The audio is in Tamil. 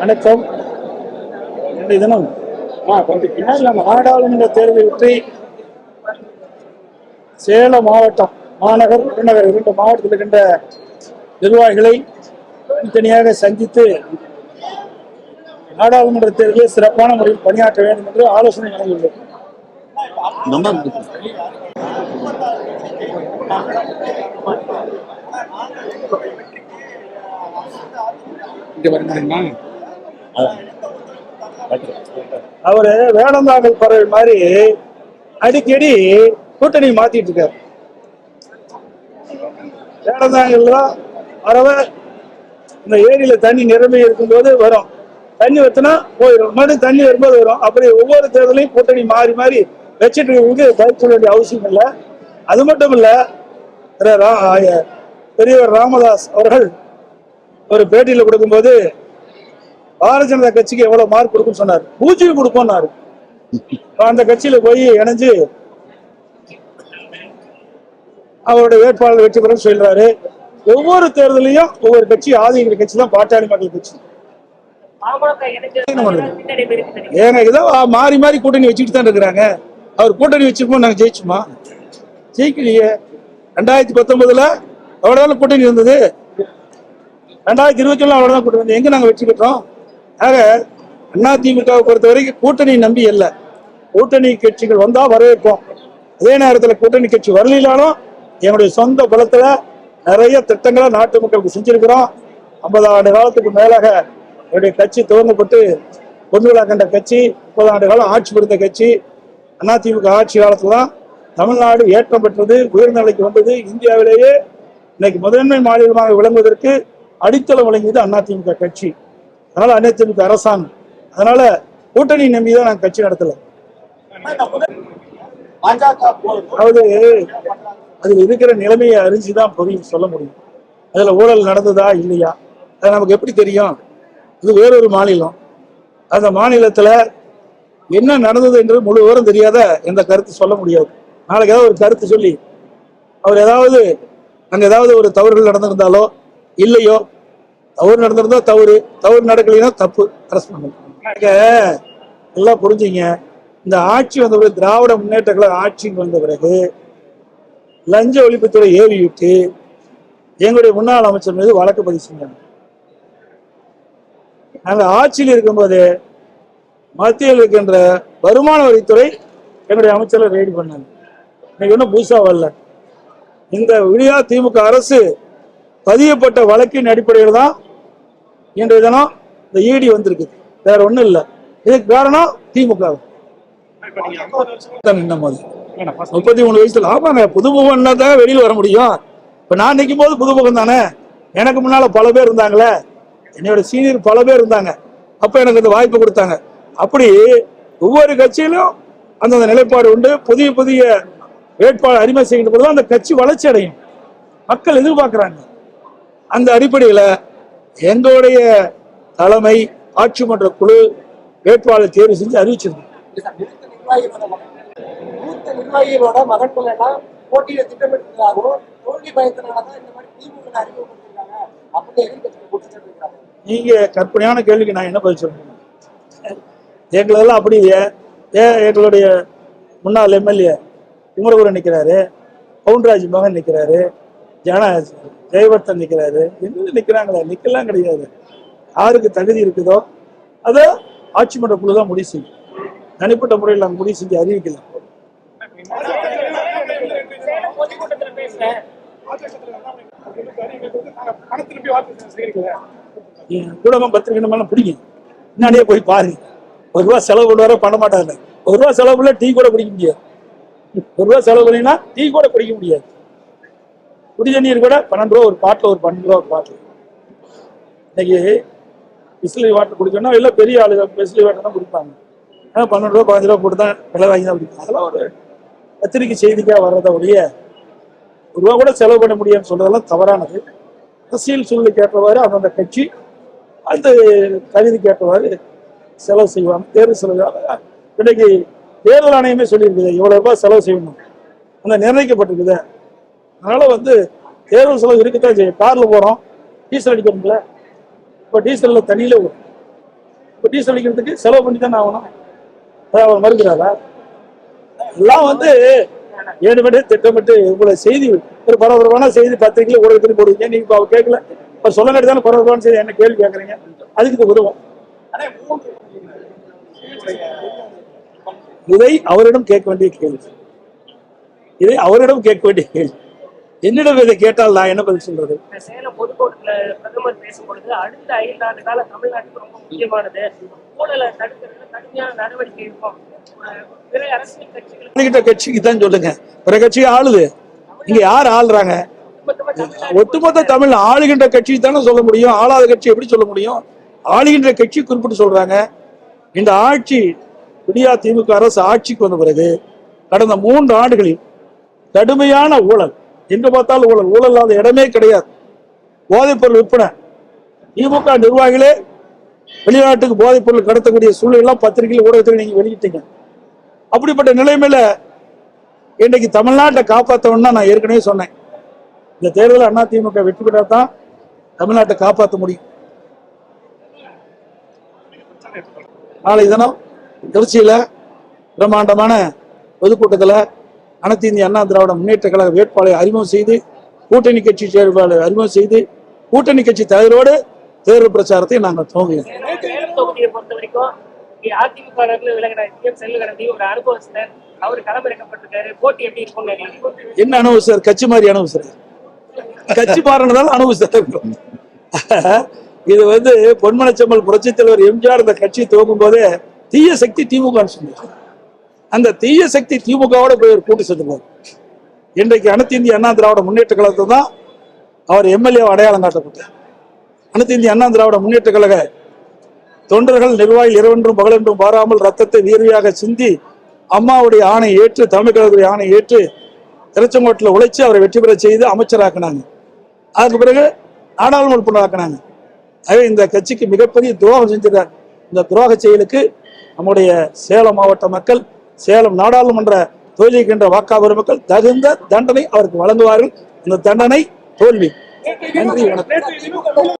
வணக்கம். இன்றைய தினம் கொஞ்சம் பின்னாடி நாடாளுமன்ற தேர்தலை பற்றி சேலம் மாவட்டம், மாநகர், புறநகர் 2 மாவட்டத்தில் இருக்கின்ற நிர்வாகிகளை தனித்தனியாக சந்தித்து நாடாளுமன்ற தேர்தலில் சிறப்பான முறையில் பணியாற்ற வேண்டும் என்று ஆலோசனை வழங்கியுள்ளது. அவரு வேடந்தாங்கல் பறவை மாதிரி அடிக்கடி கூட்டணி மாத்திட்டு இருக்காரு. வேடந்தாங்கல்ல பறவை இந்த ஏரியில தண்ணி நிரம்பி இருக்கும்போது வரும், தண்ணி வச்சுனா போயிடும், மறுபடியும் தண்ணி வரும்போது வரும். அப்படி ஒவ்வொரு தேர்தலையும் கூட்டணி மாறி மாறி வச்சுட்டு இருக்கிறதுக்கு பதில் சொல்ல வேண்டிய அவசியம் இல்லை. அது மட்டும் இல்ல, பெரியவர் ராமதாஸ் அவர்கள் ஒரு பேட்டியில் கொடுக்கும்போது பாரதிய ஜனதா கட்சிக்கு எவ்வளவு மார்க் கொடுக்கும் சொன்னார். 0 கொடுப்போம்னாரு. அந்த கட்சியில போய் இணைஞ்சு அவருடைய வேட்பாளர் வெற்றி பெற சொல்றாரு. ஒவ்வொரு தேர்தலையும் ஒவ்வொரு கட்சி ஆதரிக்கிற கட்சி தான் பாட்டாளி மக்கள் கட்சி. ஏங்க இதான் மாறி மாறி கூட்டணி வச்சுட்டு தான் இருக்கிறாங்க. அவர் கூட்டணி வச்சிருக்கோம், நாங்க ஜெயிச்சுமா? ஜெயிக்கலையே. 2019 அவ்வளவுதான் கூட்டணி இருந்தது, 2021 அவ்வளவுதான் கூட்டணி இருந்தது. எங்க நாங்க வெற்றி பெற்றோம்? ஆக அதிமுகவை பொறுத்த வரைக்கும் கூட்டணி நம்பி இல்லை. கூட்டணி கட்சிகள் வந்தா வரவேற்போம். அதே நேரத்தில் கூட்டணி கட்சி வரலாலும் என்னுடைய சொந்த பலத்துல நிறைய திட்டங்களை நாட்டு மக்களுக்கு செஞ்சிருக்கிறோம். 50 ஆண்டு காலத்துக்கு மேலாக என்னுடைய கட்சி துவங்கப்பட்டு பொன்விழா கண்ட கட்சி, 30 ஆண்டு காலம் ஆட்சி புரிந்த கட்சி. அதிமுக ஆட்சி காலத்துல தான் தமிழ்நாடு ஏற்றம் பெற்றது, உயர்நிலைக்கு வந்தது. இந்தியாவிலேயே இன்னைக்கு முதன்மை மாநிலமாக விளங்குவதற்கு அடித்தளம் வழங்கியது அதிமுக கட்சி. அதனால அதிமுக அரசாங்கம். அதனால கூட்டணி நம்பிதான் நாங்கள் கட்சி நடத்தல. அதாவது அதுல இருக்கிற நிலைமையை அறிஞ்சுதான் பொதுவில் சொல்ல முடியும். அதுல ஊழல் நடந்ததா இல்லையா அது நமக்கு எப்படி தெரியும்? இது வேறொரு மாநிலம். அந்த மாநிலத்துல என்ன நடந்தது என்று முழு விவரம் தெரியாத எந்த கருத்து சொல்ல முடியாது. நாளைக்கு ஏதாவது ஒரு கருத்து சொல்லி அவர் ஏதாவது அங்க ஏதாவது ஒரு தவறுகள் நடந்திருந்தாலோ இல்லையோ, தவறு நடந்திருந்தா தவறு, தவறு நடக்கலைன்னா தப்பு, அரசு பண்ணணும். நல்லா புரிஞ்சுங்க. இந்த ஆட்சி வந்த பிறகு, திராவிட முன்னேற்ற கழக ஆட்சிக்கு வந்த பிறகு லஞ்ச ஒழிப்புத்துறை ஏவி விட்டு எங்களுடைய முன்னாள் அமைச்சர் மீது வழக்கு பதிவு செஞ்சாங்க. நாங்கள் ஆட்சியில் இருக்கும்போது மத்தியில் இருக்கின்ற வருமான வரித்துறை என்னுடைய அமைச்சரை ரெய்டு பண்ணாங்க. இன்னைக்கு ஒன்றும் புதுசா வரல. இந்த விடியா திமுக அரசு பதியப்பட்ட வழக்கின் அடிப்படையில் தான் இன்றைய தினம் இந்த ஈடி வந்திருக்கு, வேற ஒண்ணும் இல்லை. இதுக்கு காரணம் திமுக. 33 வயசுல ஆமாங்க, புதுமுகம் தான் வெளியில் வர முடியும். இப்ப நான் நிற்கும் போது புதுமுகம் தானே. எனக்கு முன்னால பல பேர் இருந்தாங்களே, என்னோட சீனியர் பல பேர் இருந்தாங்க. அப்ப எனக்கு இந்த வாய்ப்பு கொடுத்தாங்க. அப்படி ஒவ்வொரு கட்சியிலும் அந்தந்த நிலைப்பாடு உண்டு. புதிய புதிய வேட்பாளர் அறிமுகம் செய்கின்ற போது அந்த கட்சி வளர்ச்சி அடையும், மக்கள் எதிர்பார்க்கிறாங்க. அந்த அடிப்படையில் எங்களுடைய தலைமை ஆட்சி மன்ற குழு வேட்பாளர் தேர்வு செஞ்சு அறிவிச்சிருக்கு. நிர்வாகிகளோட மகன்கள் எல்லாம் போட்டியில திட்டமிட்டதாகவும் தோல்வி பயத்தினாலதான் இந்த மாதிரி திமுக அறிமுகப்படுத்திருக்காங்க அப்படின்னு எதிர்கட்சிகள் குற்றச்சாட்டு இருக்காங்க. நீங்க கற்பனையான கேள்விக்கு நான் என்ன பதில் சொல்றேன்? எங்களெல்லாம் அப்படி எங்களுடைய முன்னாள் எம்எல்ஏ குமரகுரன் நிற்கிறாரு, பவுன்ராஜ் மகன் நிற்கிறாரு, ஜெயவர்த்தன் நிற்கிறாரு, என்ன நிற்கிறாங்களே? நிற்கலாம் கிடையாது. யாருக்கு தகுதி இருக்குதோ அதை ஆட்சி மன்ற குழு தான் முடிவு செய்யும். தனிப்பட்ட முறையில் நாங்கள் முடிவு செஞ்சு அறிவிக்கலாம். கூடமா பத்திரிக்கை பிடிக்கும், முன்னாடியே போய் பாருங்க. ₹1 செலவு பண்ணுவார பண்ண மாட்டாங்க. ₹1 செலவு பண்ணல டீ கூட குடிக்க முடியாது. ₹1 செலவு பண்ணினா டீ கூட குடிக்க முடியாது. குடி தண்ணீர் கூட ₹12 ஒரு பாட்டில், ஒரு ₹12 ஒரு பாட்டில். இன்னைக்கு பிஸ்லரி வாட்டர் குடிக்கணும், இல்லை பெரிய ஆளுங்க பிஸ்லரி வாட்டர் தான் குடிப்பாங்க. ₹12 ₹15 போட்டு தான் விலை வாங்கி தான் குடிப்பாங்க. அதெல்லாம் ஒரு பத்திரிக்கை செய்திக்காக வர்றத ஒழிய ₹1 கூட செலவு பண்ண முடியும்னு சொல்றதெல்லாம் தவறானது. அரசியல் சூழ்நிலைக்கு ஏற்றவாறு அந்தந்த கட்சி அந்த தகுதிக்கு ஏற்றவாறு செலவு செய்வாங்க. தேர்தல் செலவு இன்னைக்கு தேர்தல் ஆணையமே சொல்லியிருக்குது இவ்வளவு செலவு செய்யணும், அந்த நிர்ணயிக்கப்பட்டிருக்குது. அதனால தேர்தல் செலவு இருக்குதான் செய்யும். கார்ல போறோம், டீசல் அடிக்கணும்ல. இப்போ டீசல்ல தண்ணியில டீசல் அடிக்கிறதுக்கு செலவு பண்ணி தானே ஆகணும். அவர் மறுக்கிறாரா? எல்லாம் ஏடுபட்டு திட்டமிட்டு உங்களை செய்தி ஒரு பரபரப்பான செய்தி பத்திரிகையில் ஊடகத்தில் போடுவீங்க. நீங்க இப்ப அவர் கேட்கல, இப்ப சொல்ல தானே பரபரப்பான செய்தி என்ன கேள்வி கேட்கறீங்க? அதுக்கு இது உதவும். இதை அவரிடம் கேட்க வேண்டிய கேள்வி. இதை அவரிடம் கேட்க வேண்டிய கேள்வி. என்னிடம் இதை கேட்டால் நான் என்ன பதில் சொல்றது? சேலம் பொதுக்கூட்டத்தில் பிரதமர் பேசும்பொழுது அடுத்த 5 ஆண்டு கால தமிழ்நாட்டுக்கு ரொம்ப முக்கியமானது, ஊழலை தடுக்கிறதுல கடுமையான நடவடிக்கை இருக்கும். பிற அரசியல் கட்சிகள் கட்சிக்கு தான் சொல்லுங்க, பிற கட்சி ஆளுது. இங்க யார் ஆளுறாங்க? ஒட்டுமொத்த தமிழ் ஆளுகின்ற கட்சி தானே சொல்ல முடியும். ஆளாத கட்சி எப்படி சொல்ல முடியும்? ஆளுகின்ற கட்சி குறிப்பிட்டு சொல்றாங்க. இந்த ஆட்சி விடியா திமுக அரசு ஆட்சிக்கு வந்த பிறகு கடந்த 3 ஆண்டுகளில் கடுமையான ஊழல், எங்க பார்த்தாலும் ஊழல், ஊழல் இல்லாத இடமே கிடையாது. போதைப் பொருள் விற்பனை, திமுக நிர்வாகிகளே வெளிநாட்டுக்கு போதைப் பொருள் கடத்தக்கூடிய சூழ்நிலை பத்திரிகையில் ஊடகத்தில் நீங்க வெளியிட்டீங்க. அப்படிப்பட்ட நிலைமையில இன்றைக்கு தமிழ்நாட்டை காப்பாற்றணும்னா நான் ஏற்கனவே சொன்னேன், இந்த தேர்தலில் அண்ணா திமுக வெற்றி பெற்றா தான் தமிழ்நாட்டை காப்பாற்ற முடியும். நாளை தினம் திருச்சியில பிரம்மாண்டமான பொதுக்கூட்டத்தில் அனைத்து இந்திய அண்ணா திராவிட முன்னேற்ற கழக வேட்பாளரை அறிமுகம் செய்து, கூட்டணி கட்சி செயல்பாளரை அறிமுகம் செய்து, கூட்டணி கட்சி தலைவரோடு தேர்தல் பிரச்சாரத்தை நாங்கள் துவங்குகிறோம். தொகுதியை பொறுத்த வரைக்கும் அதிமுக ஒரு அனுபவஸ்தர், அவர் களமிறக்கப்பட்டிருக்காரு. போட்டி எப்படி இருக்கும்? என்ன அனுபவம்? கட்சி மாதிரி அனுபவம், கட்சி மாறினதால் அனுபவம். இது பொன்மனச்செம்மல் புரட்சி தலைவர் எம்ஜிஆர் இந்த கட்சி துவங்கும் போதே தீய சக்தி திமுக சொன்னார். அந்த தீய சக்தி திமுகவோட போய் ஒரு கூட்டு செஞ்சிருப்பார். இன்றைக்கு அனைத்து இந்திய அண்ணா திராவிட முன்னேற்ற கழகத்தை தான் அவர் எம்எல்ஏ அடையாளம் காட்டப்பட்டார். அனைத்து இந்திய அண்ணா திராவிட முன்னேற்ற கழக தொண்டர்கள் நிர்வாகிகள் இரவென்றும் பகலென்றும் பாராமல் ரத்தத்தை வீரியாக சிந்தி அம்மாவுடைய ஆணை ஏற்று, தமிழ் கழகத்துடைய ஆணை ஏற்று திருச்செங்கோட்டில் உழைச்சு அவரை வெற்றி பெற செய்து அமைச்சராக்கினாங்க. அதுக்கு பிறகு நாடாளுமன்ற உறுப்பினர் ஆக்கினாங்க. ஆகவே இந்த கட்சிக்கு மிகப்பெரிய துரோகம் செஞ்சிருக்கார். இந்த துரோக செயலுக்கு நம்முடைய சேலம் மாவட்ட மக்கள், சேலம் நாடாளுமன்ற தொகுதிக்கின்ற வாக்காளர் மக்கள் தகுந்த தண்டனை அவருக்கு வழங்குவார்கள். இந்த தண்டனை தோல்வி. நன்றி, வணக்கம்.